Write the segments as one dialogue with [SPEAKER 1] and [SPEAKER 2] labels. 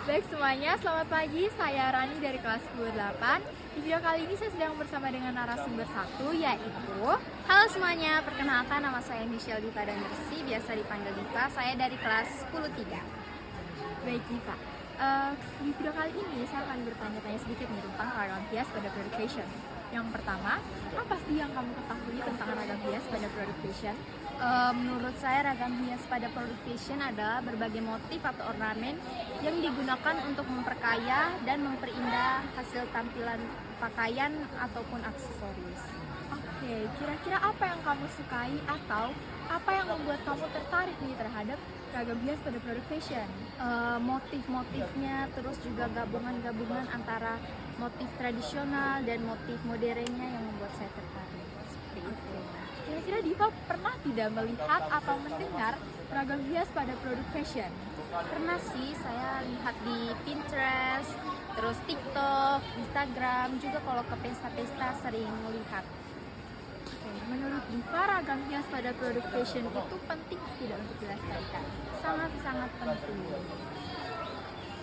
[SPEAKER 1] Baik semuanya, selamat pagi. Saya Rani dari kelas 28. Di video kali ini saya sedang bersama dengan narasumber satu, yaitu
[SPEAKER 2] Halo semuanya, perkenalkan nama saya Michelle Diva Damersi, biasa dipanggil Diva. Saya dari kelas 10-3.
[SPEAKER 1] Baik Diva. Di video kali ini saya akan bertanya-tanya sedikit nih tentang ragam hias pada produk fashion. Yang pertama, apa sih yang kamu ketahui tentang ragam hias pada produk fashion?
[SPEAKER 2] Menurut saya ragam hias pada produk fashion adalah berbagai motif atau ornamen yang digunakan untuk memperkaya dan memperindah hasil tampilan pakaian ataupun aksesoris.
[SPEAKER 1] Oke, kira-kira apa yang kamu sukai atau apa yang membuat kamu tertarik nih terhadap ragam hias pada produk fashion?
[SPEAKER 2] Motif-motifnya, terus juga gabungan-gabungan antara motif tradisional dan motif modernnya yang membuat saya tertarik. Seperti itu.
[SPEAKER 1] Kira-kira Diva pernah tidak melihat atau mendengar ragam hias pada produk fashion?
[SPEAKER 2] Pernah sih saya lihat di Pinterest, terus TikTok, Instagram, juga kalau ke pesta-pesta sering melihat.
[SPEAKER 1] Oke, menurut Diva, ragam hias pada produk fashion itu penting tidak untuk dilestarikan?
[SPEAKER 2] Sangat-sangat penting.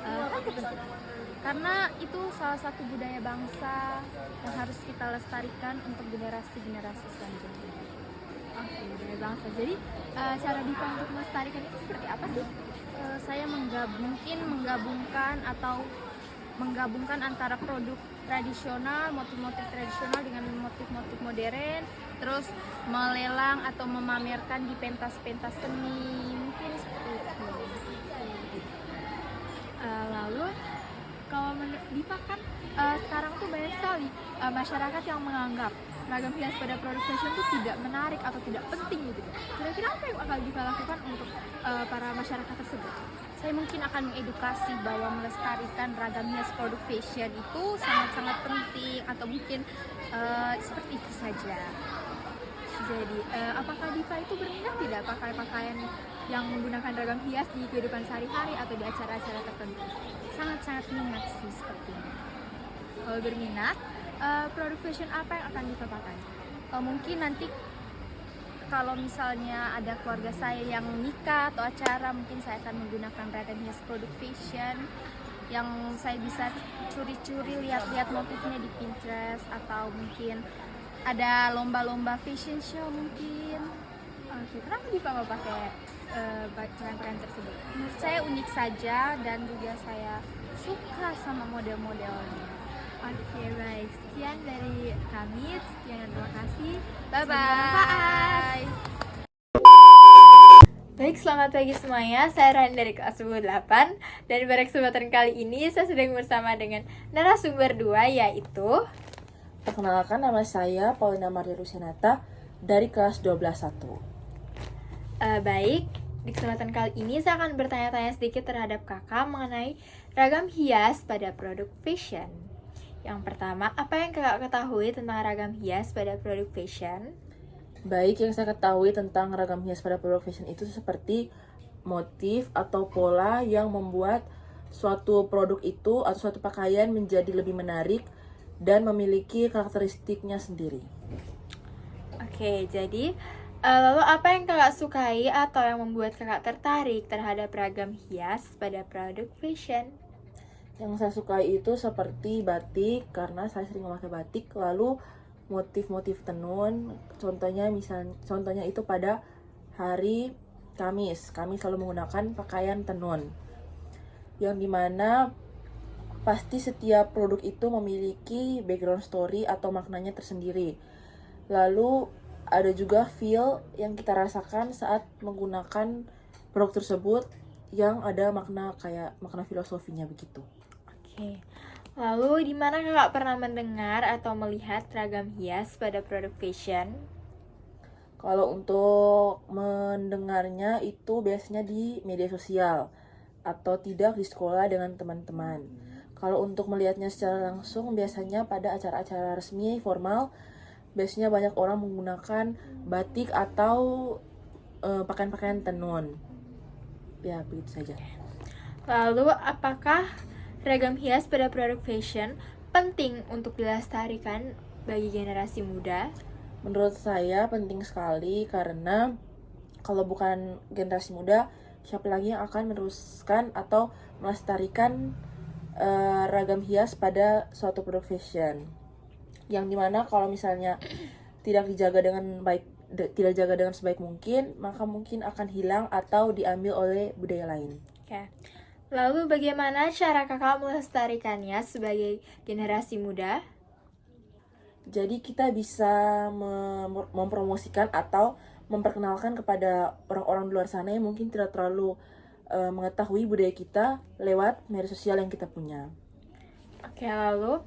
[SPEAKER 1] Kenapa penting?
[SPEAKER 2] Karena itu salah satu budaya bangsa yang harus kita lestarikan untuk generasi-generasi selanjutnya.
[SPEAKER 1] Oke, budaya bangsa. Jadi cara Diva untuk melestarikan itu seperti apa sih?
[SPEAKER 2] Saya menggabungkan antara produk tradisional, motif-motif tradisional dengan motif-motif modern, terus melelang atau memamerkan di pentas-pentas seni, mungkin seperti itu.
[SPEAKER 1] Lalu kalau menurut Diva kan sekarang tuh banyak sekali masyarakat yang menganggap ragam hias pada produk fashion itu tidak menarik atau tidak penting gitu. Kira-kira apa yang akan Diva lakukan untuk para masyarakat tersebut?
[SPEAKER 2] Saya mungkin akan mengedukasi bahwa melestarikan ragam hias produk fashion itu sangat-sangat penting, atau mungkin seperti itu saja.
[SPEAKER 1] Jadi apakah Diva itu berminat tidak pakai pakaian yang menggunakan ragam hias di kehidupan sehari-hari atau di acara-acara tertentu?
[SPEAKER 2] Sangat-sangat minat sih sepertinya.
[SPEAKER 1] Kalau berminat, produk fashion apa yang akan Diva pakai?
[SPEAKER 2] Mungkin nanti kalau misalnya ada keluarga saya yang nikah atau acara, mungkin saya akan menggunakan ragam hias produk fashion yang saya bisa curi-curi lihat-lihat motifnya di Pinterest, atau mungkin ada lomba-lomba fashion show mungkin.
[SPEAKER 1] Oke, kenapa Diva mau pakai pakaian tersebut?
[SPEAKER 2] Menurut saya unik saja dan juga saya suka sama model-modelnya.
[SPEAKER 1] Oke, baik. Sekian dari kami. Sekian dan terima kasih.
[SPEAKER 2] Bye
[SPEAKER 1] Semoga
[SPEAKER 2] bye.
[SPEAKER 1] Baik, selamat pagi semuanya. Saya Rani dari kelas 8 dan pada kesempatan kali ini saya sedang bersama dengan narasumber 2, yaitu
[SPEAKER 3] Perkenalkan, nama saya Paulina Maria Rusianata dari kelas 12-1.
[SPEAKER 1] Baik, di kesempatan kali ini saya akan bertanya-tanya sedikit terhadap kakak mengenai ragam hias pada produk fashion. Yang pertama, apa yang kakak ketahui tentang ragam hias pada produk fashion?
[SPEAKER 3] Baik, yang saya ketahui tentang ragam hias pada produk fashion itu seperti motif atau pola yang membuat suatu produk itu atau suatu pakaian menjadi lebih menarik dan memiliki karakteristiknya sendiri.
[SPEAKER 1] Oke, jadi lalu apa yang kakak sukai atau yang membuat kakak tertarik terhadap ragam hias pada produk fashion?
[SPEAKER 3] Yang saya sukai itu seperti batik, karena saya sering memakai batik. Lalu motif-motif tenun, contohnya itu pada hari Kamis. Kami selalu menggunakan pakaian tenun. Yang dimana pasti setiap produk itu memiliki background story atau maknanya tersendiri. Lalu ada juga feel yang kita rasakan saat menggunakan produk tersebut yang ada makna filosofinya begitu.
[SPEAKER 1] Oke. Lalu di mana kakak pernah mendengar atau melihat ragam hias pada produk fashion?
[SPEAKER 3] Kalau untuk mendengarnya itu biasanya di media sosial atau tidak di sekolah dengan teman-teman. Kalau untuk melihatnya secara langsung biasanya pada acara-acara resmi formal, biasanya banyak orang menggunakan batik atau pakaian-pakaian tenun. Ya, begitu saja.
[SPEAKER 1] Lalu apakah ragam hias pada produk fashion penting untuk dilestarikan bagi generasi muda?
[SPEAKER 3] Menurut saya penting sekali, karena kalau bukan generasi muda, siapa lagi yang akan meneruskan atau melestarikan ragam hias pada suatu produk fashion, yang dimana kalau misalnya tidak dijaga dengan baik, tidak jaga dengan sebaik mungkin, maka mungkin akan hilang atau diambil oleh budaya lain.
[SPEAKER 1] Oke. Lalu bagaimana cara kakak melestarikannya sebagai generasi muda?
[SPEAKER 3] Jadi kita bisa mempromosikan atau memperkenalkan kepada orang-orang di luar sana yang mungkin tidak terlalu mengetahui budaya kita lewat media sosial yang kita punya.
[SPEAKER 1] Oke, lalu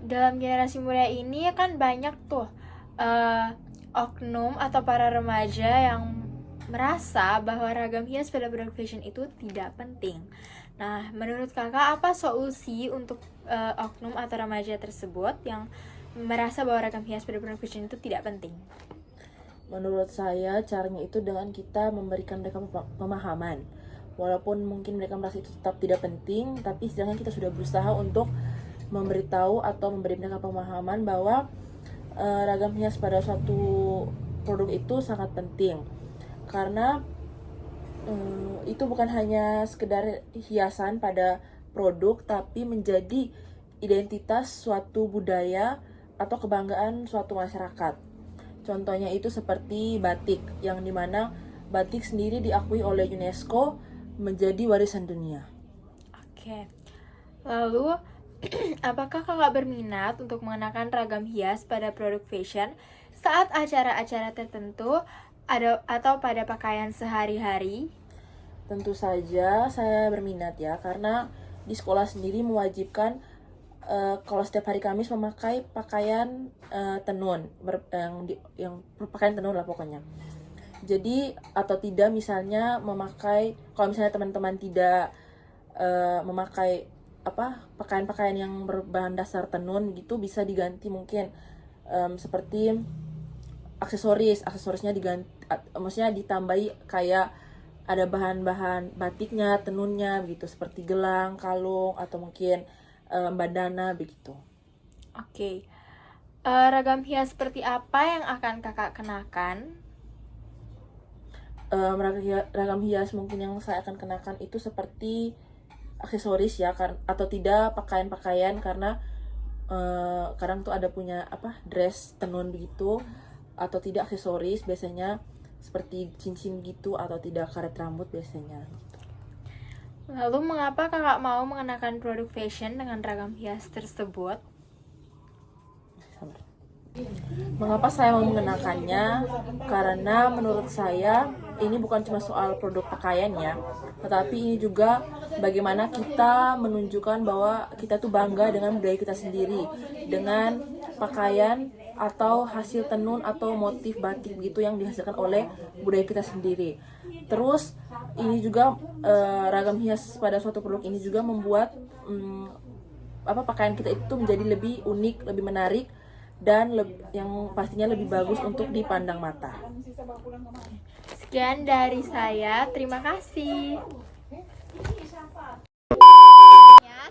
[SPEAKER 1] dalam generasi muda ini kan banyak tuh oknum atau para remaja yang merasa bahwa ragam hias pada produk fashion itu tidak penting. Nah, menurut kakak apa solusi untuk oknum atau remaja tersebut yang merasa bahwa ragam hias pada produk fashion itu tidak penting?
[SPEAKER 3] Menurut saya caranya itu dengan kita memberikan mereka pemahaman. Walaupun mungkin mereka merasa itu tetap tidak penting, tapi setidaknya kita sudah berusaha untuk memberitahu atau memberi mereka pemahaman bahwa ragam hias pada suatu produk itu sangat penting. Karena itu bukan hanya sekedar hiasan pada produk, tapi menjadi identitas suatu budaya atau kebanggaan suatu masyarakat. Contohnya itu seperti batik, yang dimana batik sendiri diakui oleh UNESCO menjadi warisan dunia.
[SPEAKER 1] Oke. Lalu, apakah kakak berminat untuk mengenakan ragam hias pada produk fashion saat acara-acara tertentu atau pada pakaian sehari-hari?
[SPEAKER 3] Tentu saja saya berminat ya, karena di sekolah sendiri mewajibkan kalau setiap hari Kamis memakai pakaian tenun, yang pakaian tenun lah pokoknya. Jadi atau tidak misalnya memakai, kalau misalnya teman-teman tidak memakai pakaian-pakaian yang berbahan dasar tenun gitu, bisa diganti mungkin seperti aksesorisnya diganti, maksudnya ditambahi kayak ada bahan-bahan batiknya, tenunnya begitu, seperti gelang, kalung, atau mungkin bandana begitu.
[SPEAKER 1] Oke. Ragam hias seperti apa yang akan kakak kenakan?
[SPEAKER 3] Ragam hias mungkin yang saya akan kenakan itu seperti aksesoris ya, atau tidak pakaian-pakaian, karena kadang tuh ada punya dress tenun begitu, atau tidak aksesoris biasanya seperti cincin gitu, atau tidak karet rambut biasanya.
[SPEAKER 1] Lalu mengapa kakak mau mengenakan produk fashion dengan ragam hias tersebut?
[SPEAKER 3] Mengapa saya mau mengenakannya? Karena menurut saya ini bukan cuma soal produk pakaian ya, tetapi ini juga bagaimana kita menunjukkan bahwa kita tuh bangga dengan budaya kita sendiri, dengan pakaian atau hasil tenun atau motif batik begitu yang dihasilkan oleh budaya kita sendiri. Terus ini juga ragam hias pada suatu produk ini juga membuat pakaian kita itu menjadi lebih unik, lebih menarik, dan yang pastinya lebih bagus untuk dipandang mata.
[SPEAKER 1] Sekian dari saya, terima kasih.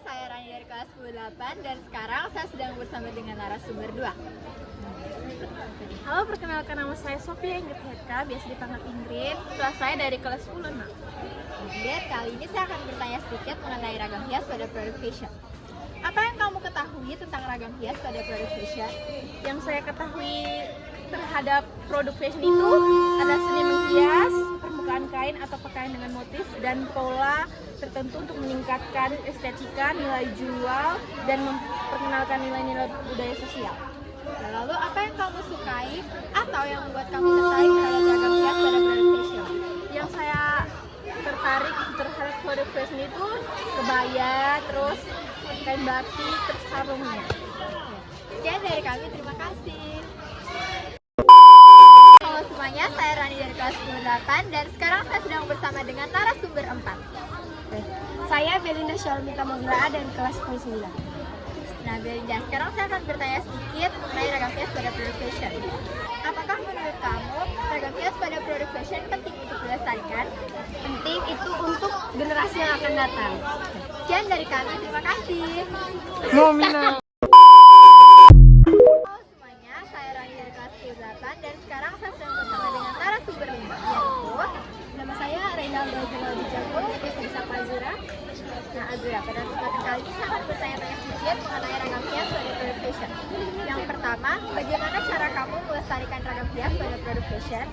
[SPEAKER 1] Saya Rani dari kelas 10-8 dan sekarang saya sedang bersama dengan narasumber 2.
[SPEAKER 4] Halo, perkenalkan nama saya Sofia Ingrid Heka, biasa dipanggil Ingrid. Kelas saya dari kelas 10, Nak.
[SPEAKER 1] Ingrid, kali ini saya akan bertanya sedikit mengenai ragam hias pada produk fashion. Apa yang kamu ketahui tentang ragam hias pada produk fashion?
[SPEAKER 4] Yang saya ketahui terhadap produk fashion itu ada seni menghias permukaan kain atau pakaian dengan motif dan pola tertentu untuk meningkatkan estetika, nilai jual, dan memperkenalkan nilai-nilai budaya sosial.
[SPEAKER 1] Lalu apa yang kamu sukai atau yang membuat kamu tertarik terhadap ragam hias pada produk fashion?
[SPEAKER 4] Yang saya tertarik terhadap produk fashion itu kebaya, terus kain batik, terus sarungnya.
[SPEAKER 1] Sekian dari kami, terima kasih. Halo semuanya, saya Rani dari kelas 10-8 dan sekarang saya sedang bersama dengan narasumber 4.
[SPEAKER 4] Saya Belinda Syalmita Mongra dari kelas 10-9.
[SPEAKER 1] Nah Belinda, sekarang saya akan bertanya sedikit mengenai ragam hias pada produk fashion. Apakah menurut kamu ragam hias pada produk fashion penting untuk dilestarikan?
[SPEAKER 4] Penting itu untuk generasi yang akan datang.
[SPEAKER 1] Sekian dari kami, terima kasih.
[SPEAKER 4] Nominal.
[SPEAKER 1] Halo semuanya, saya Rani dari kelas 10-8 dan sekarang saya sedang bersama dengan narasumber 5, yaitu
[SPEAKER 4] Nama
[SPEAKER 2] Rinaldo Zenaldi Jago, biasa disapa Azura.
[SPEAKER 1] Nah, Azura, pada kesempatan kali ini saya akan bertanya-tanya sedikit mengenai ragam hias pada produk fashion. Yang pertama, bagaimana cara kamu melestarikan ragam hias pada produk fashion?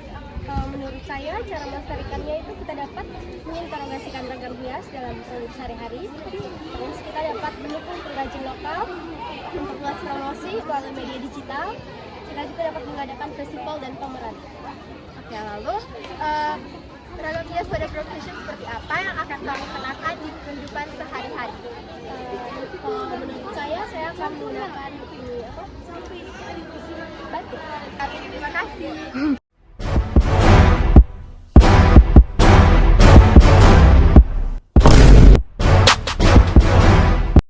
[SPEAKER 2] Menurut saya, cara melestarikannya itu kita dapat mengintegrasikan ragam hias dalam produk sehari-hari. Terus kita dapat mendukung pengrajin lokal, memperluas promosi melalui media digital. Kita juga dapat mengadakan festival dan pameran.
[SPEAKER 1] Oke, lalu ragam hias pada produk fashion seperti apa yang akan kamu kenakan di kehidupan sehari-hari?
[SPEAKER 2] Kalau menurut saya akan menggunakan batik.
[SPEAKER 1] Terima kasih.